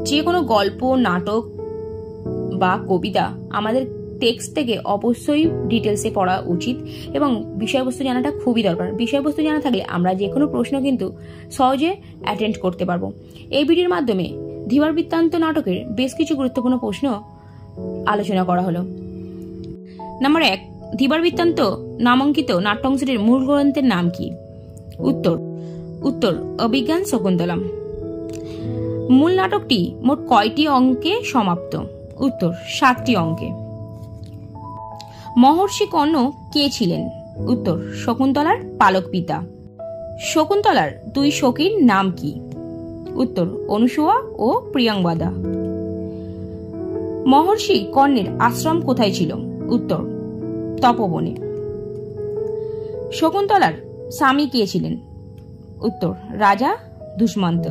যে কোনো গল্প, নাটক বা কবিতা আমাদের টেক্সট থেকে অবশ্যই ডিটেলসে পড়া উচিত এবং বিষয়বস্তু জানাটা খুবই দরকার। বিষয়বস্তু জানা থাকলে আমরা যে কোনো প্রশ্ন কিন্তু সহজে অ্যাটেন্ড করতে পারবো। এই ভিডিওর মাধ্যমে ধীবর বৃত্তান্ত নাটকের বেশ কিছু গুরুত্বপূর্ণ প্রশ্ন আলোচনা করা হলো। নাম্বার 1, ধীবর বৃত্তান্ত নামাঙ্কিত নাট্যাংশটির মূল গ্রন্থের নাম কি? উত্তর অভিজ্ঞান শকুন্তলম। মূল নাটকটি মোট কয়টি অঙ্কে সমাপ্ত? উত্তর 7টি অঙ্কে। মহর্ষি কর্ণ কে ছিলেন? উত্তর শকুন্তলার পালক পিতা। শকুন্তলার 2 সখীর নাম কি? উত্তর অনুসুয়া ও প্রিয়াঙ্গদা। মহর্ষি কর্ণের আশ্রম কোথায় ছিল? উত্তর তপবনে। শকুন্তলার স্বামী কে ছিলেন? উত্তর রাজা দুষ্মন্ত।